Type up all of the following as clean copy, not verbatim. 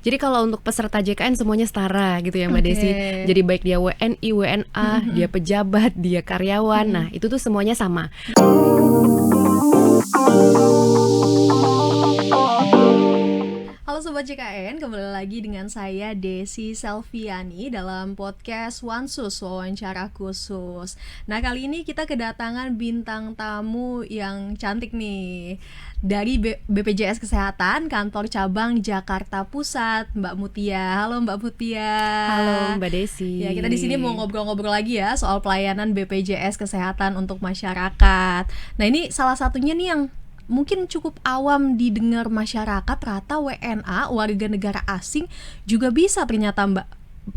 Jadi kalau untuk peserta JKN semuanya setara gitu ya Mbak Desi. Jadi baik dia WNI, WNA, dia pejabat, dia karyawan. Nah, itu tuh semuanya sama. Halo Sobat JKN, kembali lagi dengan saya Desi Selviani dalam podcast Wansus Wawancara Khusus. Nah, kali ini kita kedatangan bintang tamu yang cantik nih dari BPJS Kesehatan Kantor Cabang Jakarta Pusat, Mbak Mutia. Halo Mbak Mutia. Halo Mbak Desi. Ya, kita di sini mau ngobrol-ngobrol lagi ya soal pelayanan BPJS Kesehatan untuk masyarakat. Nah, ini salah satunya nih yang mungkin cukup awam didengar masyarakat, rata WNA, warga negara asing juga bisa ternyata Mbak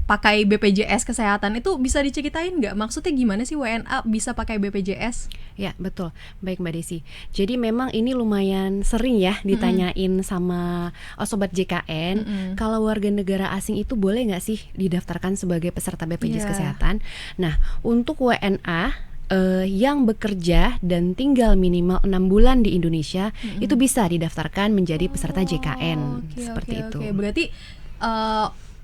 pakai BPJS Kesehatan. Itu bisa diceritain nggak? Maksudnya gimana sih WNA bisa pakai BPJS? Ya, betul. Baik Mbak Desi. Jadi memang ini lumayan sering ya ditanyain sama Sobat JKN, kalau warga negara asing itu boleh nggak sih didaftarkan sebagai peserta BPJS Kesehatan? Nah, untuk WNA yang bekerja dan tinggal minimal 6 bulan di Indonesia itu bisa didaftarkan menjadi peserta JKN. Seperti itu. Berarti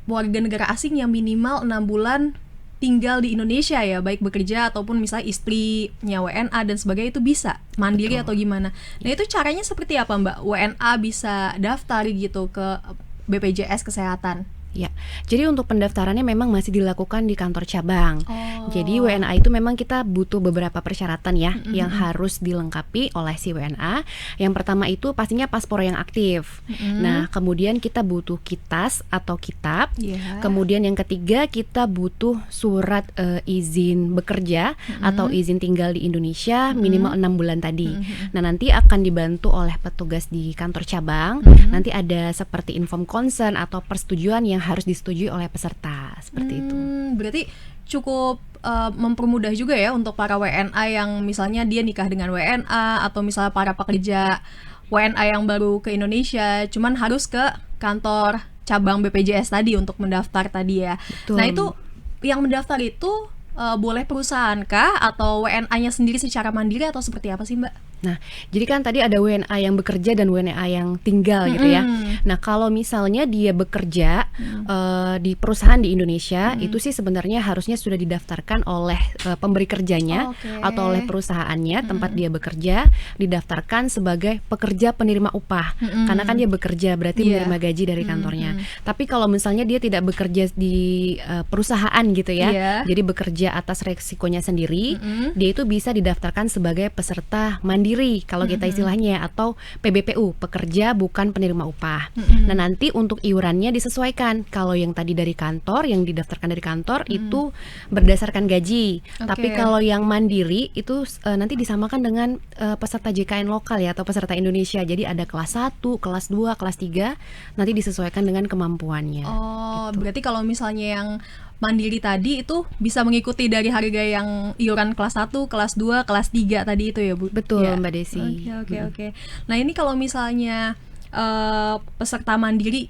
warga negara asing yang minimal 6 bulan tinggal di Indonesia ya, baik bekerja ataupun misalnya istrinya WNA dan sebagainya, itu bisa mandiri atau gimana. Nah, itu caranya seperti apa Mbak? WNA bisa daftar gitu ke BPJS Kesehatan? Ya, jadi untuk pendaftarannya memang masih dilakukan di kantor cabang. Jadi WNA itu memang kita butuh beberapa persyaratan ya yang harus dilengkapi oleh si WNA. Yang pertama itu pastinya paspor yang aktif. Nah, kemudian kita butuh KITAS atau kitab. Kemudian yang ketiga kita butuh surat izin bekerja atau izin tinggal di Indonesia minimal 6 bulan tadi. Nah, nanti akan dibantu oleh petugas di kantor cabang. Nanti ada seperti inform consent atau persetujuan yang harus disetujui oleh peserta, seperti itu. Berarti cukup mempermudah juga ya untuk para WNA yang misalnya dia nikah dengan WNA, atau misalnya para pekerja WNA yang baru ke Indonesia, cuman harus ke kantor cabang BPJS tadi untuk mendaftar tadi ya. Betul. Nah, itu yang mendaftar itu boleh perusahaan kah atau WNA-nya sendiri secara mandiri atau seperti apa sih Mbak? Nah, jadi kan tadi ada WNA yang bekerja dan WNA yang tinggal gitu ya. Nah, kalau misalnya dia bekerja di perusahaan di Indonesia, itu sih sebenarnya harusnya sudah didaftarkan oleh pemberi kerjanya atau oleh perusahaannya tempat dia bekerja, didaftarkan sebagai pekerja penerima upah. Karena kan dia bekerja, berarti menerima gaji dari kantornya. Tapi kalau misalnya dia tidak bekerja di perusahaan gitu ya, jadi bekerja atas resikonya sendiri, dia itu bisa didaftarkan sebagai peserta mandiri kalau kita istilahnya, atau PBPU, pekerja bukan penerima upah. Nah, nanti untuk iurannya disesuaikan. Kalau yang tadi dari kantor, yang didaftarkan dari kantor itu berdasarkan gaji. Tapi kalau yang mandiri itu nanti disamakan dengan peserta JKN lokal ya, atau peserta Indonesia. Jadi ada kelas 1, kelas 2, kelas 3, nanti disesuaikan dengan kemampuannya. Gitu. Berarti kalau misalnya yang mandiri tadi itu bisa mengikuti dari harga yang iuran kelas 1, kelas 2, kelas 3 tadi itu ya Bu? Betul ya, Mbak Desi. Oke. Nah, ini kalau misalnya peserta mandiri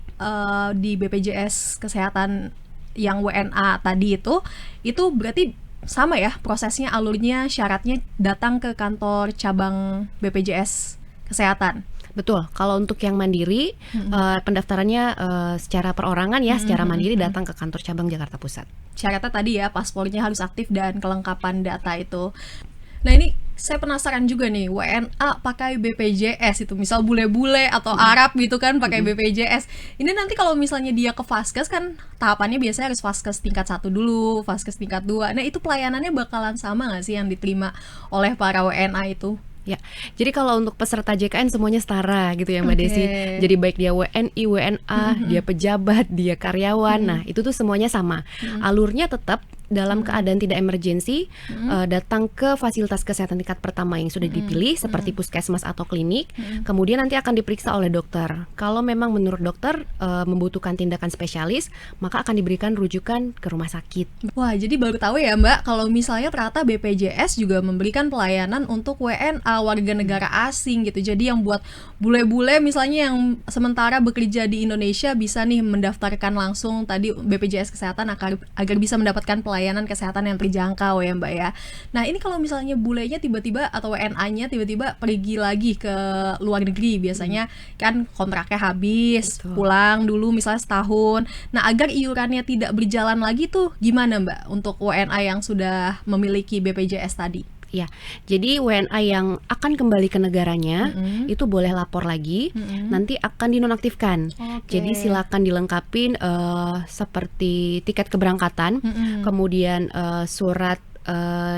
di BPJS Kesehatan yang WNA tadi itu berarti sama ya prosesnya, alurnya, syaratnya datang ke kantor cabang BPJS Kesehatan? Betul, kalau untuk yang mandiri pendaftarannya secara perorangan ya, secara mandiri datang ke kantor cabang Jakarta Pusat. Syaratnya tadi ya, paspornya harus aktif dan kelengkapan data itu. Nah, ini saya penasaran juga nih, WNA pakai BPJS itu, misal bule-bule atau Arab gitu kan pakai BPJS. Ini nanti kalau misalnya dia ke Vaskes kan tahapannya biasanya harus Vaskes tingkat 1 dulu, Vaskes tingkat 2. Nah, itu pelayanannya bakalan sama nggak sih yang diterima oleh para WNA itu? Ya, jadi kalau untuk peserta JKN semuanya setara gitu ya Mbak Desi. Jadi baik dia WNI, WNA, dia pejabat, dia karyawan, nah itu tuh semuanya sama. Alurnya tetap dalam keadaan tidak emergensi, datang ke fasilitas kesehatan tingkat pertama yang sudah dipilih seperti puskesmas atau klinik, kemudian nanti akan diperiksa oleh dokter. Kalau memang menurut dokter membutuhkan tindakan spesialis, maka akan diberikan rujukan ke rumah sakit. Wah, jadi baru tahu ya Mbak, kalau misalnya ternyata BPJS juga memberikan pelayanan untuk WNA, warga negara asing gitu. Jadi yang buat bule-bule misalnya yang sementara bekerja di Indonesia bisa nih mendaftarkan langsung tadi BPJS Kesehatan agar bisa mendapatkan pelayanan pelayanan kesehatan yang terjangkau ya Mbak ya. Nah ini kalau misalnya bulenya tiba-tiba atau WNA-nya tiba-tiba pergi lagi ke luar negeri, biasanya kan kontraknya habis, pulang dulu misalnya setahun. Nah agar iurannya tidak berjalan lagi tuh gimana Mbak untuk WNA yang sudah memiliki BPJS tadi? Ya, jadi WNA yang akan kembali ke negaranya itu boleh lapor lagi, nanti akan dinonaktifkan. Jadi silakan dilengkapin seperti tiket keberangkatan, kemudian surat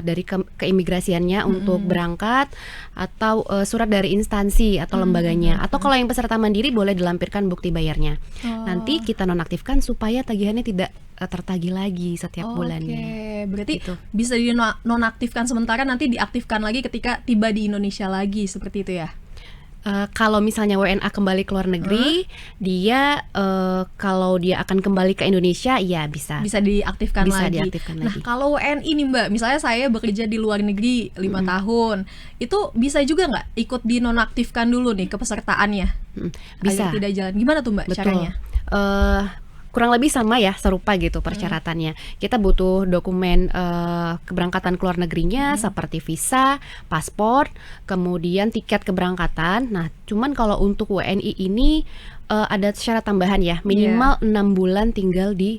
dari keimigrasiannya untuk berangkat, atau surat dari instansi atau lembaganya, atau kalau yang peserta mandiri boleh dilampirkan bukti bayarnya. Nanti kita nonaktifkan supaya tagihannya tidak tertagih lagi setiap bulannya. Berarti gitu. bisa dinonaktifkan sementara, nanti diaktifkan lagi ketika tiba di Indonesia lagi, seperti itu ya? Kalau misalnya WNA kembali ke luar negeri, dia kalau dia akan kembali ke Indonesia, ya bisa diaktifkan lagi. Nah, kalau WNI nih Mbak, misalnya saya bekerja di luar negeri 5 tahun, itu bisa juga nggak ikut dinonaktifkan dulu nih kepesertaannya? Bisa. Agar tidak jalan. Gimana tuh Mbak caranya? Kurang lebih sama ya, serupa gitu persyaratannya. Kita butuh dokumen keberangkatan ke luar negerinya seperti visa, paspor, kemudian tiket keberangkatan. Nah, cuman kalau untuk WNI ini ada syarat tambahan ya, minimal 6 bulan tinggal di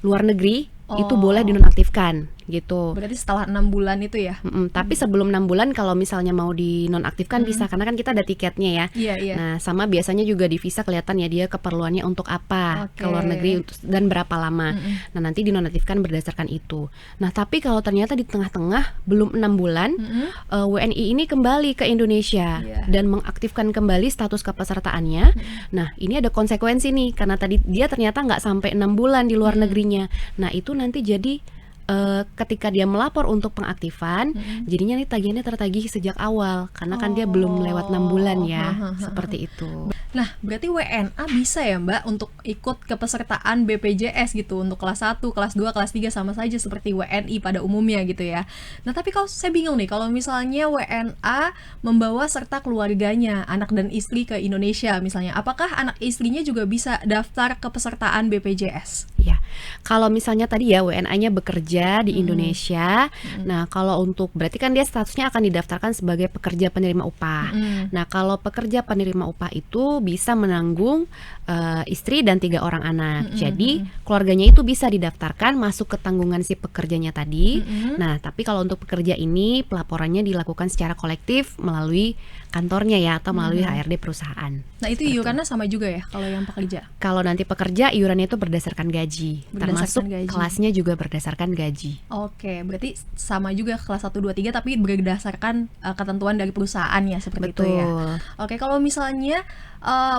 luar negeri itu boleh dinonaktifkan gitu. Berarti setelah 6 bulan itu ya? Tapi sebelum 6 bulan kalau misalnya mau dinonaktifkan bisa, karena kan kita ada tiketnya ya. Nah, sama biasanya juga di visa kelihatan ya dia keperluannya untuk apa ke luar negeri dan berapa lama. Nah, nanti dinonaktifkan berdasarkan itu. Nah, tapi kalau ternyata di tengah-tengah belum 6 bulan WNI ini kembali ke Indonesia dan mengaktifkan kembali status kepesertaannya. Nah, ini ada konsekuensi nih, karena tadi dia ternyata nggak sampai 6 bulan di luar negerinya. Nah, itu nanti jadi ketika dia melapor untuk pengaktifan, jadinya nih tagihannya tertagih sejak awal, karena kan dia belum lewat 6 bulan ya, seperti itu. Nah, berarti WNA bisa ya Mbak untuk ikut kepesertaan BPJS gitu, untuk kelas 1, kelas 2, kelas 3 sama saja seperti WNI pada umumnya gitu ya. Nah, tapi kalau saya bingung nih, kalau misalnya WNA membawa serta keluarganya, anak dan istri ke Indonesia misalnya, apakah anak istrinya juga bisa daftar kepesertaan BPJS? Ya, kalau misalnya tadi ya WNA-nya bekerja di Indonesia, nah kalau untuk berarti kan dia statusnya akan didaftarkan sebagai pekerja penerima upah. Nah, kalau pekerja penerima upah itu bisa menanggung istri dan 3 orang anak. Jadi keluarganya itu bisa didaftarkan masuk ke tanggungan si pekerjanya tadi. Nah, tapi kalau untuk pekerja ini pelaporannya dilakukan secara kolektif melalui kantornya ya, atau melalui HRD perusahaan. Nah, itu iurannya sama juga ya kalau yang pekerja? Kalau nanti pekerja iurannya itu berdasarkan gaji, termasuk kelasnya juga berdasarkan gaji. Oke, berarti sama juga kelas 1, 2, 3 tapi berdasarkan ketentuan dari perusahaan ya, seperti itu ya. Oke, kalau misalnya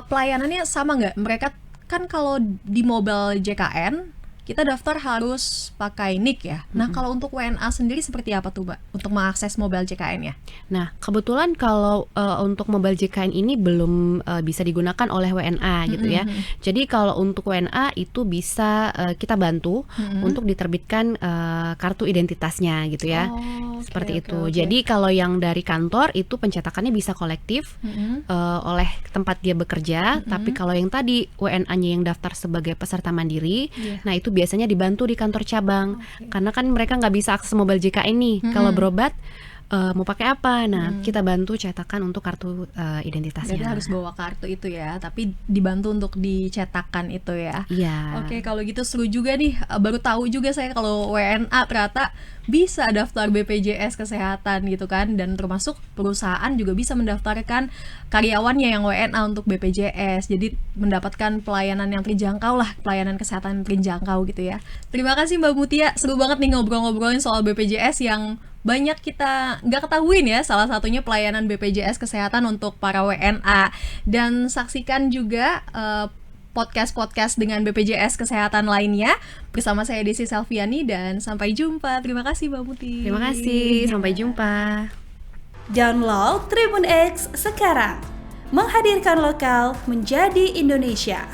pelayanannya sama nggak? Mereka kan kalau di mobile JKN kita daftar harus pakai NIK ya. Nah, kalau untuk WNA sendiri seperti apa tuh, Mbak? Untuk mengakses mobile JKN ya? Nah, kebetulan kalau untuk mobile JKN ini belum bisa digunakan oleh WNA gitu ya. Jadi kalau untuk WNA itu bisa kita bantu untuk diterbitkan kartu identitasnya gitu ya. Seperti itu. Jadi kalau yang dari kantor itu pencetakannya bisa kolektif oleh tempat dia bekerja. Tapi kalau yang tadi WNA-nya yang daftar sebagai peserta mandiri, nah itu biasanya dibantu di kantor cabang, karena kan mereka nggak bisa akses mobile JKN nih. Kalau berobat mau pakai apa? Nah, kita bantu cetakan untuk kartu identitasnya. Jadi harus bawa kartu itu ya, tapi dibantu untuk dicetakkan itu ya. Iya. Oke, kalau gitu seru juga nih. Baru tahu juga saya kalau WNA ternyata bisa daftar BPJS kesehatan gitu kan, dan termasuk perusahaan juga bisa mendaftarkan karyawannya yang WNA untuk BPJS. Jadi mendapatkan pelayanan yang terjangkau lah, pelayanan kesehatan yang terjangkau gitu ya. Terima kasih Mbak Mutia, seru banget nih ngobrol-ngobrolin soal BPJS yang banyak kita nggak ketahuin ya, salah satunya pelayanan BPJS kesehatan untuk para WNA. Dan saksikan juga podcast-podcast dengan BPJS kesehatan lainnya bersama saya Desi Selviani, dan sampai jumpa. Terima kasih Mbak Muti. Terima kasih, sampai jumpa. Download Tribun X sekarang, menghadirkan lokal menjadi Indonesia.